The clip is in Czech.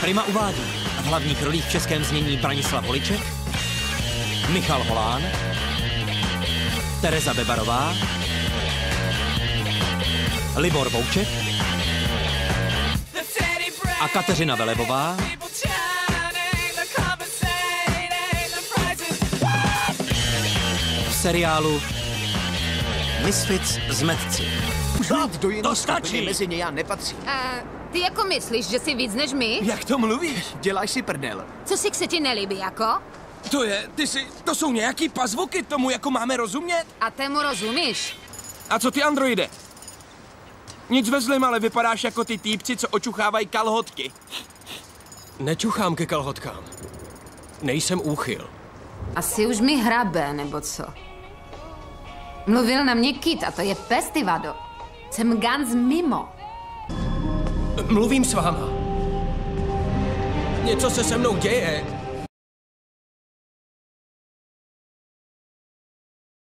Prima uvádí v hlavních rolích v českém znění Branislav Holiček, Michal Holán, Tereza Bebarová, Libor Vouček a Kateřina Velebová. V seriálu Misfits z Metci. To stačí! Mezi ně já nepatří. Ty jako myslíš, že jsi víc než my? Jak to mluvíš? Děláš si prdel. Co si se ti nelíbí, jako? To jsou nějaký pazvuky, tomu jako máme rozumět? A tému rozumíš? A co ty androide? Nic ve zlým, ale vypadáš jako ty týpci, co očuchávají kalhotky. Nečuchám ke kalhotkám. Nejsem úchyl. Asi už mi hrabe, nebo co? Mluvil na mě Kit a to je Pestivado. Jsem ganz mimo. Mluvím s váma. Něco se se mnou děje.